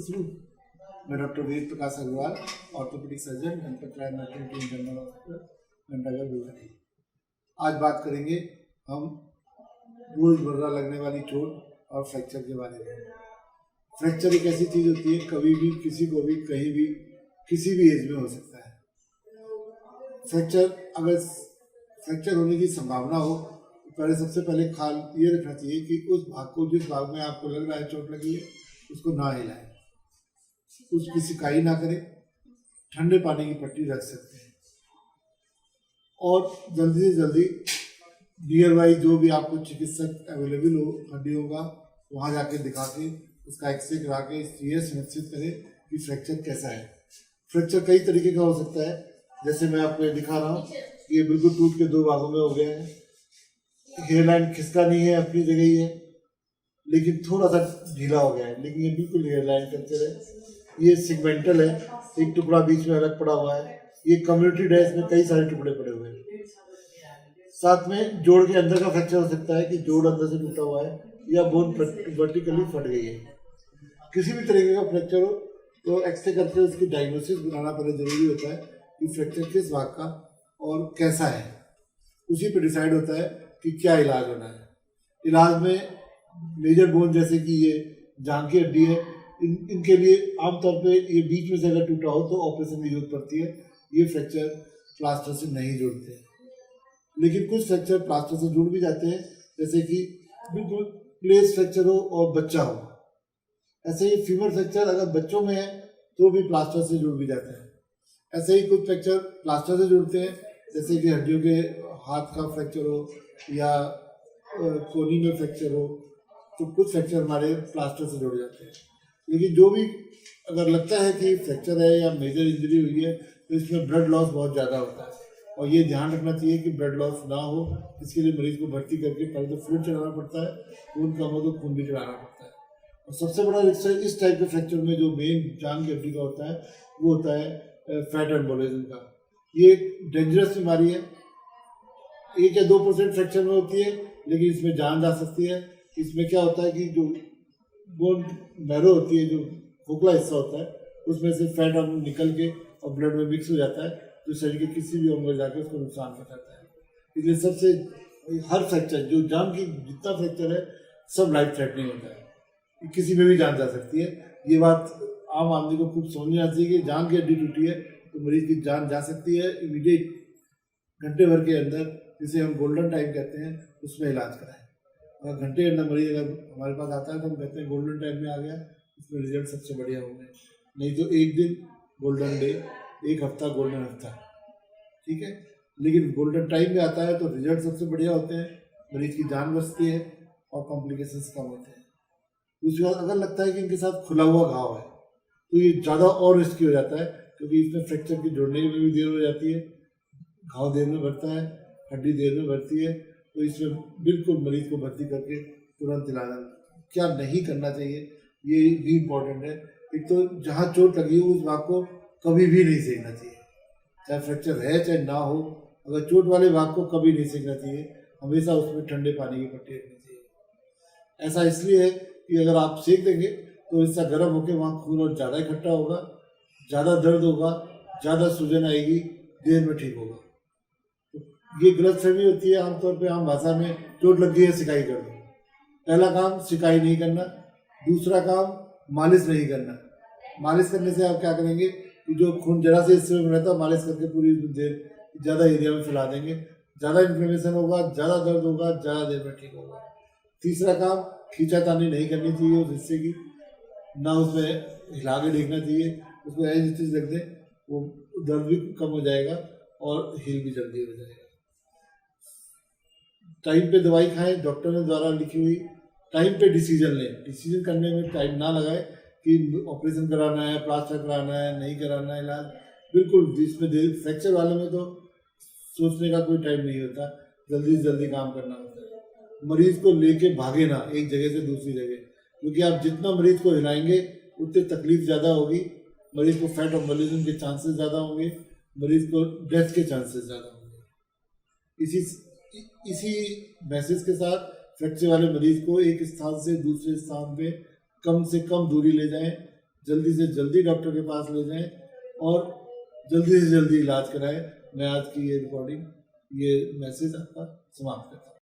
शुरू। मैं doctor Ved Prakash Agarwal, orthopaedic surgeon, Ganpat राय maternity general hospital, घंटाघर, भिवानी। आज बात करेंगे हम रोजमर्रा लगने वाली चोट और फ्रैक्चर के बारे में। फ्रैक्चर एक ऐसी चीज होती है, कभी भी किसी को भी कहीं भी किसी भी एज में हो सकता है। अगर फ्रैक्चर होने की संभावना हो तो पहले सबसे पहले ख्याल ये रखना चाहिए कि उस भाग को, जिस भाग में आपको लग रहा है चोट लगी है, उसको ना हिलाएं, उसकी सिकाई ना करें, ठंडे पानी की पट्टी रख सकते हैं और जल्दी से जल्दी नियर बाई जो भी आपको चिकित्सक अवेलेबल हो हड्डियों का, वहाँ जाके दिखा के उसका एक्सरे करा के ये सुनिश्चित करें कि फ्रैक्चर कैसा है। फ्रैक्चर कई तरीके का हो सकता है, जैसे मैं आपको ये दिखा रहा हूँ, ये बिल्कुल टूट के दो भागों में हो गया है। हेयरलाइन खिसका नहीं है, अपनी जगह ही है, लेकिन थोड़ा सा ढीला हो गया है, लेकिन ये बिल्कुल हेयरलाइन फ्रैक्चर है। ये सेगमेंटल है, एक टुकड़ा बीच में अलग पड़ा हुआ है। ये कम्युनिटी डैश में कई सारे टुकड़े पड़े हुए हैं। साथ में जोड़ के अंदर का फ्रैक्चर हो सकता है कि जोड़ अंदर से टूटा हुआ है या बोन वर्टिकली फट गई है। किसी भी तरीके का फ्रैक्चर हो तो एक्सरे करके उसकी डायग्नोसिस बनाना पहले जरूरी होता है कि फ्रैक्चर किस भाग का और कैसा है। उसी पर डिसाइड होता है कि क्या इलाज होना है। इलाज में मेजर बोन जैसे कि ये जांघ की हड्डी है, इनके लिए आमतौर पे ये बीच में से अगर टूटा हो तो ऑपरेशन की जरूरत पड़ती है। ये फ्रैक्चर प्लास्टर से नहीं जुड़ते हैं, लेकिन कुछ फ्रैक्चर प्लास्टर से जुड़ भी जाते हैं, जैसे कि बिल्कुल प्लेस फ्रैक्चर हो और बच्चा हो। ऐसे ही फीमर फ्रैक्चर अगर बच्चों में है तो भी प्लास्टर से जुड़ भी जाते हैं। ऐसे ही कुछ फ्रैक्चर प्लास्टर से जुड़ते हैं, जैसे कि हड्डियों के हाथ का फ्रैक्चर हो या कोहनी में फ्रैक्चर हो, तो कुछ फ्रैक्चर हमारे प्लास्टर से जुड़ जाते हैं। लेकिन जो भी अगर लगता है कि फ्रैक्चर है या मेजर इंजरी हुई है तो इसमें ब्लड लॉस बहुत ज़्यादा होता है और ये ध्यान रखना चाहिए कि ब्लड लॉस ना हो। इसके लिए मरीज को भर्ती करके पहले तो फ्लूइड चढ़ाना पड़ता है, खून कम हो तो खून भी चढ़ाना पड़ता है। और सबसे बड़ा रिस्क इस टाइप के फ्रैक्चर में जो मेन जांघ की हड्डी का होता है वो होता है फैट एम्बोलिज्म का। ये एक डेंजरस बीमारी है, 1 या 2% फ्रैक्चर में होती है, लेकिन इसमें जान जा सकती है। इसमें क्या होता है कि जो बोन मैरो होती है, जो खोखला हिस्सा होता है, उसमें से फैट निकल के और ब्लड में मिक्स हो जाता है, जो शरीर के किसी भी अंग में जाकर उसको नुकसान पहुंचाता है। इसलिए सबसे हर फ्रैक्चर, जो जान की जितना फ्रैक्चर है, सब लाइफ थ्रेटनिंग होता है, किसी में भी जान जा सकती है। ये बात आम आदमी को खूब समझना चाहिए कि जान की हड्डी टूटी है तो मरीज की जान जा सकती है। इमीडिएट घंटे भर के अंदर, जिसे हम गोल्डन टाइम कहते हैं, उसमें इलाज कराएं। अगर घंटे के अंदर मरीज अगर हमारे पास आता है तो हम कहते हैं गोल्डन टाइम में आ गया, इसमें रिजल्ट सबसे बढ़िया होंगे। नहीं तो एक दिन गोल्डन डे, एक हफ्ता गोल्डन हफ्ता, ठीक है। लेकिन गोल्डन टाइम में आता है तो रिजल्ट सबसे बढ़िया होते हैं, मरीज की जान बचती है और कॉम्प्लिकेशंस कम होते हैं। दूसरी बात, अगर लगता है कि इनके साथ खुला हुआ घाव है तो ये ज़्यादा और रिस्की हो जाता है, क्योंकि इसमें फ्रैक्चर के जोड़ने में भी देर हो जाती है, घाव देर में बढ़ता है, हड्डी देर में बढ़ती है। तो इसमें बिल्कुल मरीज को भर्ती करके तुरंत इलाज। क्या नहीं करना चाहिए ये भी इम्पोर्टेंट है। एक तो जहाँ चोट लगी हो उस भाग को कभी भी नहीं सेकना चाहिए, चाहे फ्रैक्चर है चाहे ना हो। अगर चोट वाले भाग को कभी नहीं सेकना चाहिए, हमेशा उसमें ठंडे पानी की पट्टी रखनी चाहिए। ऐसा इसलिए है कि अगर आप सेक देंगे तो इससे गर्म होकर वहाँ खून और ज़्यादा इकट्ठा होगा, ज़्यादा दर्द होगा, ज़्यादा सूजन आएगी, देर में ठीक होगा। तो ये गलतफहमी होती है आमतौर पे आम भाषा में, चोट लग गई है सिकाई कर दो। पहला काम सिकाई नहीं करना, दूसरा काम मालिश नहीं करना। मालिश करने से आप क्या करेंगे कि जो खून जरा से हिस्से में रहता है, मालिश करके पूरी देर ज़्यादा एरिया में फैला देंगे, ज़्यादा इन्फ्लेमेशन होगा, ज़्यादा दर्द होगा, ज़्यादा देर में ठीक होगा। तीसरा काम, खींचातानी नहीं करनी चाहिए उस हिस्से की, ना उसमें हिला के देखना चाहिए, उसको ऐसी चीज़ रख दें, वो दर्द भी कम हो जाएगा और हील भी जल्दी हो जाएगा। टाइम पे दवाई खाएं, डॉक्टर ने द्वारा लिखी हुई। टाइम पे डिसीजन लें, डिसीजन करने में टाइम ना लगाएं कि ऑपरेशन कराना है, प्लास्टर कराना है, नहीं कराना है इलाज। बिल्कुल इसमें फ्रैक्चर वाले में तो सोचने का कोई टाइम नहीं होता, जल्दी से जल्दी काम करना होता है। मरीज को लेके भागे ना एक जगह से दूसरी जगह, क्योंकि आप जितना मरीज को हिलाएंगे उतनी तकलीफ ज़्यादा होगी, मरीज को फैट एम्बोलिज्म के चांसेस ज़्यादा होंगे, मरीज को डेथ के चांसेस ज़्यादा होंगे। इसी मैसेज के साथ फ्रैक्चर वाले मरीज को एक स्थान से दूसरे स्थान पे कम से कम दूरी ले जाएं, जल्दी से जल्दी डॉक्टर के पास ले जाएं और जल्दी से जल्दी इलाज कराएं। मैं आज की ये रिकॉर्डिंग, ये मैसेज आपका समाप्त करता हूँ।